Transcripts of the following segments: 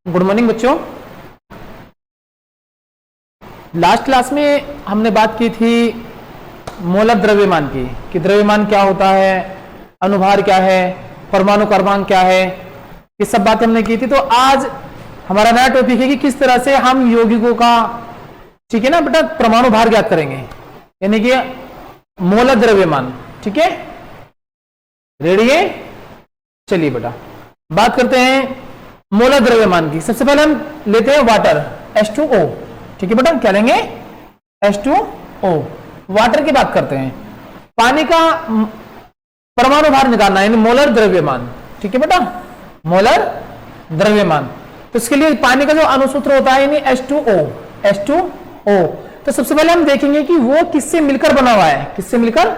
Good morning बच्चों। Last class में हमने बात की थी मोलर द्रव्यमान की कि द्रव्यमान क्या होता है, अनुभार क्या है, परमाणु क्रमांक क्या है, ये सब बातें हमने की थी। तो आज हमारा नया टॉपिक है कि किस तरह से हम यौगिकों का, ठीक है ना बेटा, परमाणु भार ज्ञात करेंगे, यानी कि मोलर द्रव्यमान। ठीक है, रेडी है? चलिए बेटा बात करते हैं मोलर द्रव्यमान की। सबसे पहले हम लेते हैं वाटर, H2O। ठीक है बेटा, क्या लेंगे? H2O, वाटर की बात करते हैं। पानी का परमाणु भार निकालना है, यानी मोलर द्रव्यमान। ठीक है बेटा, मोलर द्रव्यमान। तो इसके लिए पानी का जो अणुसूत्र होता है यानी H2O। तो सबसे पहले हम देखेंगे कि वो किससे मिलकर बना हुआ है, किससे मिलकर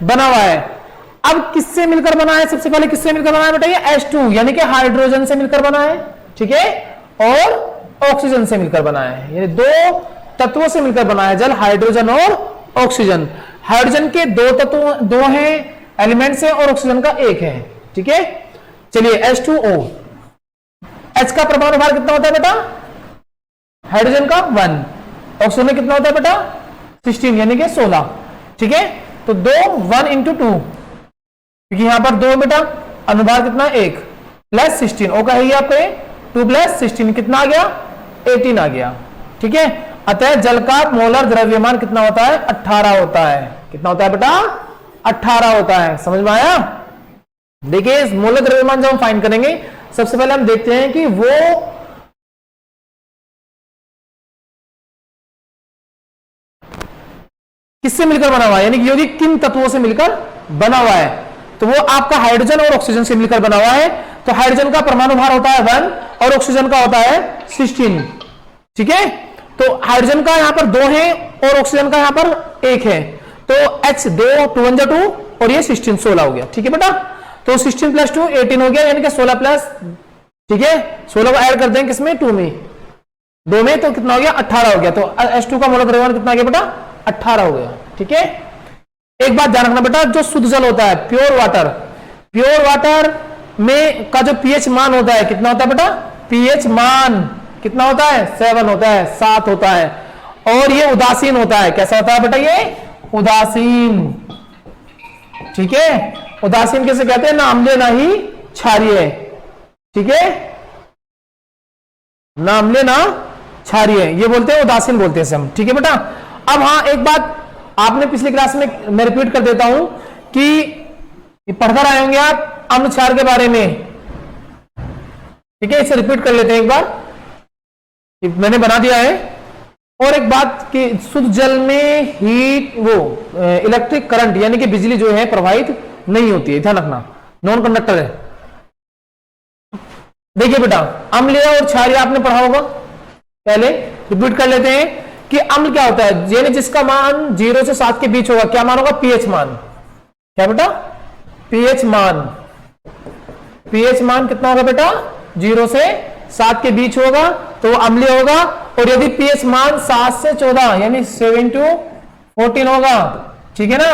बना हुआ है। अब किससे मिलकर बना है? सबसे पहले किससे मिलकर बना है बेटा? ये H2 यानी कि हाइड्रोजन से मिलकर बना है, ठीक है, और ऑक्सीजन से मिलकर बना है, यानी दो तत्वों से मिलकर बना है, जल, हाइड्रोजन और ऑक्सीजन। हाइड्रोजन के दो तत्व, दो हैं एलिमेंट्स हैं, और ऑक्सीजन का एक है। ठीक है, चलिए H2O। H का परमाणु भार कितना होता है बेटा? हाइड्रोजन का 1, ऑक्सीजन में कितना होता है बेटा? 16 यानी कि 16। ठीक है, तो 1 into 2, क्योंकि यहां पर 2 बेटा, अनुभार कितना? 1 प्लस 16, ओ का है आपको 2 प्लस 16 कितना आ गया? 18 आ गया। ठीक है, अतः जल का मोलर द्रव्यमान कितना होता है? 18 होता है। कितना होता है बेटा? 18 होता है। समझ में आया? देखिए इस मोलर द्रव्यमान जब हम फाइंड करेंगे, सबसे पहले हम देखते हैं कि वो किससे मिलकर बना हुआ है, यानी कि यौगिक किन तत्वों से मिलकर बना हुआ है। तो वो आपका हाइड्रोजन और ऑक्सीजन से मिलकर बना हुआ है। तो हाइड्रोजन का परमाणु भार होता है 1 और ऑक्सीजन का होता है 16। ठीक है, तो हाइड्रोजन का यहां पर 2 है और ऑक्सीजन का यहां पर 1 है, तो H2 2 1 2 और ये 16 16 हो गया। ठीक है बेटा, तो 16 प्लस 2 18 हो गया, यानी कि 16 प्लस, ठीक है, 16 को ऐड कर देंगे किसमें? 2 में, 2 में, तो कितना हो गया? 18 हो गया। तो H2 का मोलर द्रव्यमान कितना गया बेटा? 18 हो गया। ठीक है, एक बात ध्यान रखना बेटा, जो शुद्ध जल होता है, प्योर वाटर में का जो पीएच मान होता है कितना होता है बेटा? पीएच मान कितना होता है? 7 होता है, 7 होता है। और ये उदासीन होता है। कैसा होता है बेटा? ये उदासीन। ठीक है, उदासीन कैसे कहते हैं? ना अम्लीय ना ही क्षारीय। ठीक है, ना अम्लीय ना क्षारीय, ये बोलते हैं उदासीन, बोलते हैं हम। ठीक है बेटा, अब हाँ एक बात आपने पिछली क्लास में, मैं रिपीट कर देता हूं कि पढ़कर आए होंगे आप अम्ल क्षार के बारे में। ठीक है, इसे रिपीट कर लेते हैं एक बार, मैंने बना दिया है। और एक बात कि शुद्ध जल में हीट, वो इलेक्ट्रिक करंट यानी कि बिजली जो है प्रवाहित नहीं होती है, ध्यान रखना, नॉन कंडक्टर है। देखिए बेटा, अम्लीय और क्षारीय आपने पढ़ा होगा, पहले रिपीट कर लेते हैं कि अम्ल क्या होता है, यानी जिसका मान 0 से 7 के बीच होगा। क्या मान होगा? पीएच मान। क्या बेटा? पीएच मान। पीएच मान कितना होगा बेटा? 0 से 7 के बीच होगा तो वो अम्लीय होगा। और यदि पीएच मान 7 से 14 यानी 7 to 14 होगा, ठीक है ना,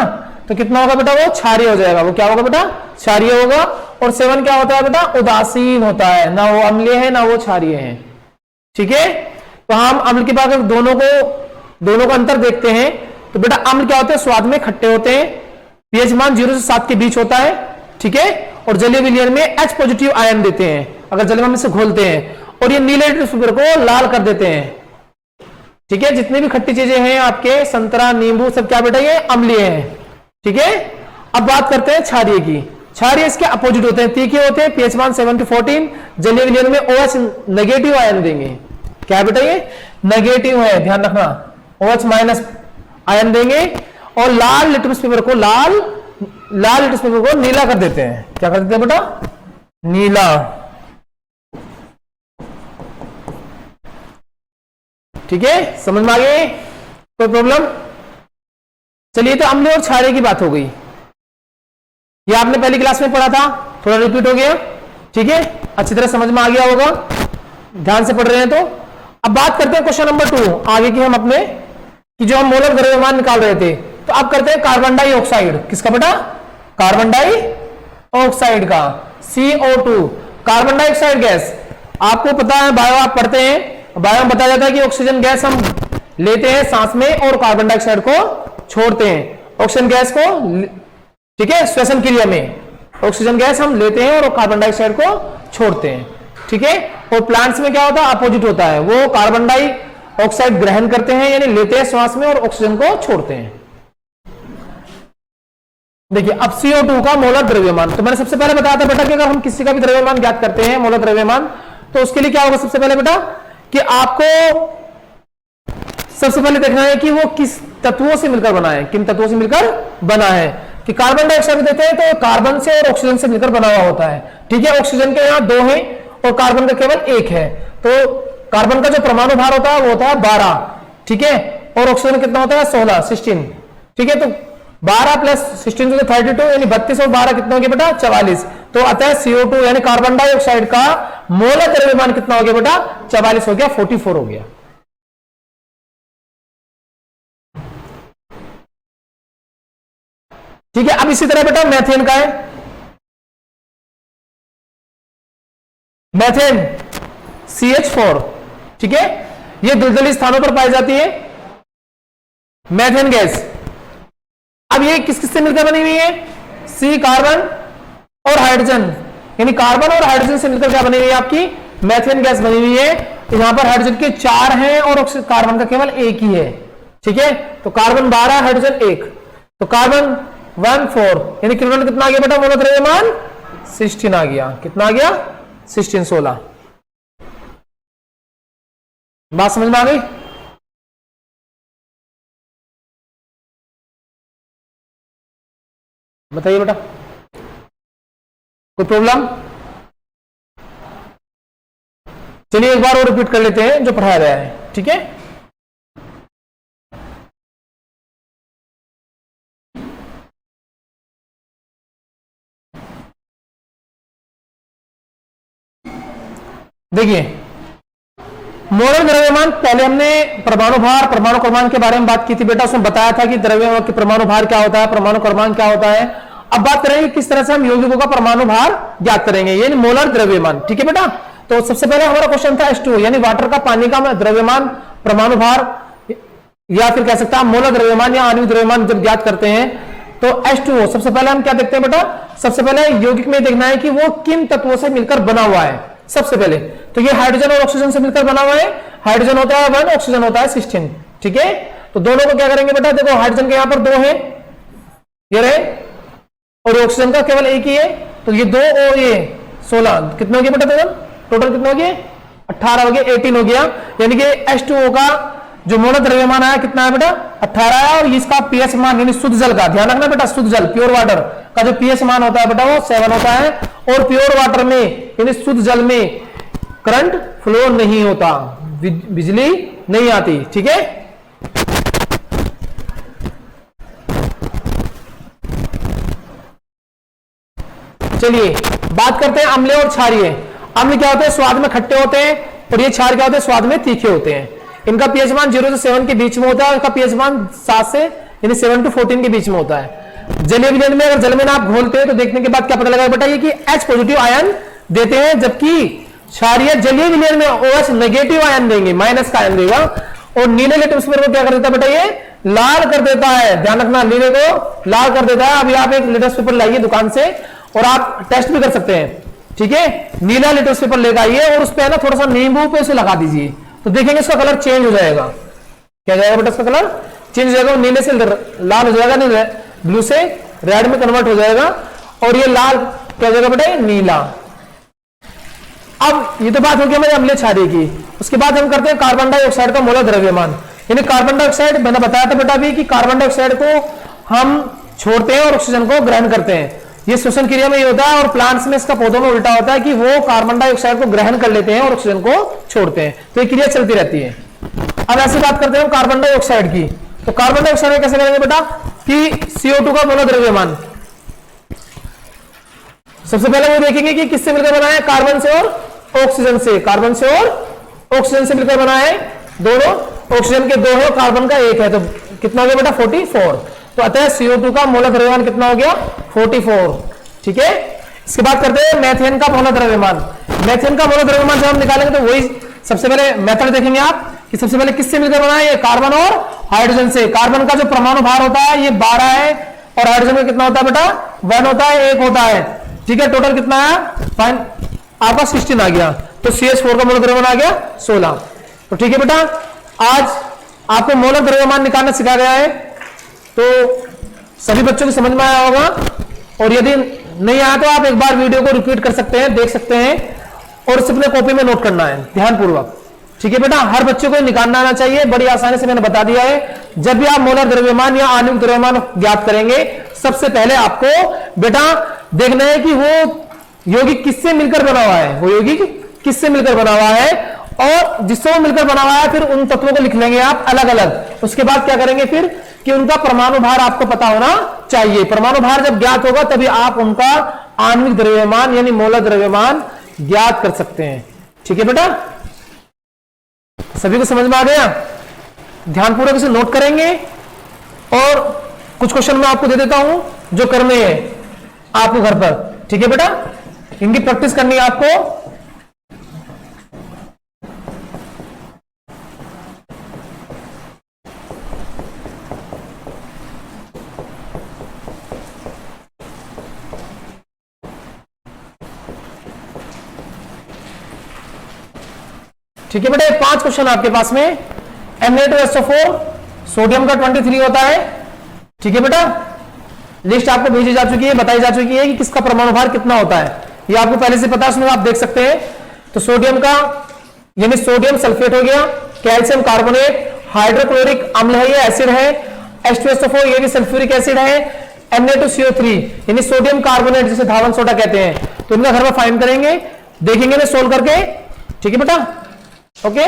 तो कितना होगा बेटा? वो क्षारीय हो जाएगा। वो क्या होगा बेटा? क्षारीय होगा। और 7 क्या होता है बेटा? उदासीन होता है, ना वो अम्लीय है ना वो क्षारीय है। ठीक है, तो हम अम्ल के बाद दोनों का अंतर देखते हैं। तो बेटा अम्ल क्या होते हैं? स्वाद में खट्टे होते हैं, पीएच मान 0 से 7 के बीच होता है। ठीक है, और जलीय विलयन में H पॉजिटिव आयन देते हैं अगर जल में से घोलते हैं, और ये नीले पेपर को लाल कर देते हैं। ठीक है, जितनी भी खट्टी चीजें हैं आपके, संतरा, नींबू, सब क्या बेटा? ये अम्लीय है। ठीक है, अब बात करते हैं क्षारीय की। क्षारीय इसके अपोजिट होते हैं, तीखे होते हैं, पीएच मान 7 to 14, जलीय विलयन में OH नेगेटिव आयन देंगे। क्या बेटा? ये नेगेटिव है, ध्यान रखना, OH माइनस आयन देंगे। और लाल लिटमस पेपर को नीला कर देते हैं। क्या कर देते हैं बेटा? नीला। ठीक है, समझ में आ गई? कोई प्रॉब्लम? चलिए, तो अम्लीय और क्षारीय की बात हो गई। ये आपने पहली क्लास में पढ़ा था, थोड़ा रिपीट हो गया। ठीक है, अच्छी तरह समझ में आ गया होगा, ध्यान से पढ़ रहे हैं तो। अब बात करते हैं क्वेश्चन नंबर 2 आगे की हम अपने, कि जो हम मोलर द्रव्यमान निकाल रहे थे। तो अब करते हैं कार्बन डाइऑक्साइड। किसका बेटा? Carbon dioxide. ऑक्साइड का, CO2 कार्बन डाइऑक्साइड गैस। आपको पता है बायो आप पढ़ते हैं, बायो में बताया जाता है कि ऑक्सीजन गैस हम लेते हैं सांस में और कार्बन डाइऑक्साइड को छोड़ते हैं। ऑक्सीजन गैस को, ठीक है, श्वसन क्रिया में ऑक्सीजन गैस हम लेते हैं और कार्बन डाइऑक्साइड को छोड़ते हैं, ठीक है। और प्लांट्स में क्या होता है, अपोजिट होता है, वो कार्बन डाइऑक्साइड ग्रहण करते हैं यानी लेते हैं श्वास में और ऑक्सीजन को छोड़ते हैं। देखिए अब CO2 का मोलर द्रव्यमान, तो मैंने सबसे पहले बताया था बेटा कि अगर हम किसी का भी द्रव्यमान ज्ञात करते हैं, मोलर द्रव्यमान, तो उसके लिए क्या होगा सबसे पहले बेटा कि आपको सबसे पहले देखना है कि वो किस तत्वों से मिलकर बना है, किन तत्वों से मिलकर बना है। कि कार्बन डाइऑक्साइड देते हैं तो कार्बन से और ऑक्सीजन से मिलकर बना हुआ होता है, ठीक है। ऑक्सीजन के यहाँ 2 हैं और कार्बन का केवल 1 है, तो कार्बन का जो परमाणु भार होता है वो होता है 12, ठीक है। और ऑक्सीजन कितना होता है 16, ठीक है। तो 12 प्लस 16 तो 32 यानी 32 और 12 कितना हो गया बेटा 44। तो अतः CO2 यानी कार्बन डाइऑक्साइड का मोलर द्रव्यमान कितना हो गया बेटा 44 हो गया, 44 हो गया। ठीक है। अब इसी तरह बेटा मैथेन का है, मैथेन CH4, ठीक है। ये दलदली स्थानों पर पाई जाती है मैथेन गैस। अब ये किस किस से मिलकर बनी हुई है, C कार्बन और हाइड्रोजन, यानी कार्बन और हाइड्रोजन से मिलकर क्या बनी हुई है आपकी मैथेन गैस बनी हुई है। यहां पर हाइड्रोजन के 4 हैं और कार्बन का केवल 1 ही है, ठीक है। तो कार्बन 12 हाइड्रोजन 1, तो कार्बन 1 4 यानी किलोमीटर कितना आ गया बेटा मोलर द्रव्यमान 16 आ गया। कितना आ गया 16 16। बात समझ में आ गई? बताइए बेटा कोई प्रॉब्लम? चलिए एक बार और रिपीट कर लेते हैं जो पढ़ाया गया है, ठीक है। देखिए मोलर द्रव्यमान, पहले हमने परमाणु भार परमाणु क्रमांक के बारे में बात की थी बेटा, उसमें बताया था कि द्रव्यमान की परमाणु भार क्या होता है, परमाणु क्रमांक क्या होता है। अब बात करेंगे किस तरह से हम यौगिकों का परमाणु भार ज्ञात करेंगे, ये मोलर द्रव्यमान, ठीक है बेटा। तो सबसे पहले हमारा क्वेश्चन था H2O यानी वाटर का पानी का द्रव्यमान परमाणु भार, या फिर कह सकते हैं मोलर द्रव्यमान या आणविक द्रव्यमान जब ज्ञात करते हैं तो H2O सबसे पहले हम क्या देखते हैं बेटा, सबसे पहले यौगिक में देखना है कि वो किन तत्वों से मिलकर बना हुआ है। सबसे पहले तो ये हाइड्रोजन और ऑक्सीजन से मिलकर बना हुआ है, हाइड्रोजन होता है 1 ऑक्सीजन होता है 16, ठीक है। तो दोनों को क्या करेंगे बेटा, देखो हाइड्रोजन के यहां पर 2 है ये रहे और ऑक्सीजन का केवल 1 ही है, तो ये 2 और ये 16 कितने हो गए बेटा, टोटल कितने हो गए 18 हो गए, 18 हो गया। यानी कि H2O का जो मोलर द्रव्यमान आया कितना है बेटा 18 है। और इसका पीएच मान यानी शुद्ध जल का ध्यान रखना बेटा, शुद्ध जल प्योर वाटर का जो पीएच मान होता है बेटा वो 7 होता है। और प्योर वाटर में यानी शुद्ध जल में करंट फ्लो नहीं होता, बिजली नहीं आती, ठीक है। चलिए बात करते हैं अम्ल और क्षारीय। अम्ल क्या होते हैं, स्वाद में खट्टे होते हैं, और ये क्षार क्या होते हैं, स्वाद में तीखे होते हैं। इनका पीएच मान 0 से 7 के बीच में होता है, इनका पीएच मान 7 से यानी 7 to 14 के बीच में होता है। जलीय विलयन में अगर जल में आप घोलते हैं तो देखने के बाद क्या पता लगा बेटा, ये कि H पॉजिटिव आयन देते हैं, जबकि क्षारीय जलीय विलयन में OH नेगेटिव आयन देंगे, माइनस का आयन देगा। और नीले लिटमस पेपर को क्या कर देता है बेटा, ये लाल कर देता है, ध्यान रखना नीले को लाल कर देता है। अभी आप एक लिटमस पेपर लाइए दुकान से और आप टेस्ट भी कर सकते हैं, ठीक है। नीला लिटमस पेपर लेकर आइए और उस पर ना थोड़ा सा नींबू पे उसे लगा दीजिए, तो देखेंगे इसका कलर चेंज हो जाएगा। क्या जाएगा बेटा, इसका कलर चेंज हो जाएगा, नीले से लाल हो जाएगा, नहीं ब्लू से रेड में कन्वर्ट हो जाएगा, और ये लाल क्या जाएगा बेटा नीला। अब ये तो बात हो गई हमारे अम्लीय क्षारीय की। उसके बाद हम करते हैं कार्बन डाइऑक्साइड का मोलर द्रव्यमान। यानी कार्बन डाइऑक्साइड मैंने बताया था बेटा अभी कि कार्बन डाइऑक्साइड को हम छोड़ते हैं और ऑक्सीजन को ग्रहण करते हैं, ये श्वसन क्रिया में ये होता है। और प्लांट्स में इसका पौधों में उल्टा होता है कि वो कार्बन डाइऑक्साइड को ग्रहण कर लेते हैं और ऑक्सीजन को छोड़ते हैं, तो ये क्रिया चलती रहती है। अब ऐसी बात करते हैं कार्बन डाइऑक्साइड की। तो कार्बन डाइऑक्साइड में कैसे करेंगे बेटा कि CO2 का मोलर द्रव्यमान। सबसे पहले वो देखेंगे कि किससे मिलकर बना है, कार्बन से और ऑक्सीजन से, कार्बन से और ऑक्सीजन से मिलकर बना है दोनों। ऑक्सीजन के 2 है, कार्बन का 1 है, तो कितना हो गया बेटा 44। तो अतः CO2 का मोलर द्रव्यमान कितना हो गया 44, ठीक है। इसके बाद करते हैं मेथेन का मोलर द्रव्यमान। मेथेन का मोलर द्रव्यमान जब हम निकालेंगे तो वही सबसे पहले मेथड देखेंगे आप कि सबसे पहले किससे मिलकर बना है, ये कार्बन और हाइड्रोजन से। कार्बन का जो परमाणु भार होता है ये 12 है और हाइड्रोजन का कितना होता है बेटा 1 होता है, 1 होता है। ठीक है, टोटल कितना है फाइन आपका 16 आ गया, तो CH4 का मोलर द्रव्यमान आ गया 16। तो ठीक है बेटा, आज आपको मोलर द्रव्यमान निकालना सिखाया गया है, तो सभी बच्चों को समझ में आया होगा। और यदि नहीं आया तो आप एक बार वीडियो को रिपीट कर सकते हैं, देख सकते हैं और इसे अपने कॉपी में नोट करना है ध्यानपूर्वक। ठीक है बेटा, हर बच्चे को निकालना आना चाहिए, बड़ी आसानी से मैंने बता दिया है। जब भी आप मोलर द्रव्यमान या आणविक द्रव्यमान ज्ञात करेंगे, सबसे पहले आपको बेटा देखना है कि वो यौगिक किससे मिलकर बना हुआ है, वो यौगिक किससे मिलकर बना हुआ है, और जिससे वो मिलकर बना हुआ है फिर उन तत्वों को लिख लेंगे आप अलग अलग। उसके बाद क्या करेंगे फिर कि उनका परमाणु भार आपको पता होना चाहिए। परमाणु भार जब ज्ञात होगा तभी आप उनका आणविक द्रव्यमान यानी मोलर द्रव्यमान ज्ञात कर सकते हैं। ठीक है बेटा, सभी को समझ में आ गया? ध्यानपूर्वक इसे नोट करेंगे और कुछ क्वेश्चन मैं आपको दे देता हूं जो करने हैं आपको घर पर। ठीक है बेटा, इनकी प्रैक्टिस करनी है आपको। ठीक है बेटा, 5 क्वेश्चन आपके पास में। Na2SO4 सोडियम का 23 होता है। ठीक है बेटा, लिस्ट आपको भेजी जा चुकी है, बताई जा चुकी है कि किसका परमाणु भार कितना होता है, ये आपको पहले से पता है, उसमें आप देख सकते हैं। तो सोडियम का यानी सोडियम सल्फेट हो गया, कैल्शियम कार्बोनेट, हाइड्रोक्लोरिक अम्ल है, ये एसिड है। H2SO4 ये भी सल्फ्यूरिक एसिड है। Na2CO3 यानी सोडियम कार्बोनेट जिसे धावन सोडा कहते हैं। तो इनका घर में फाइंड करेंगे, देखेंगे ना सोल्व करके। ठीक है बेटा, ओके।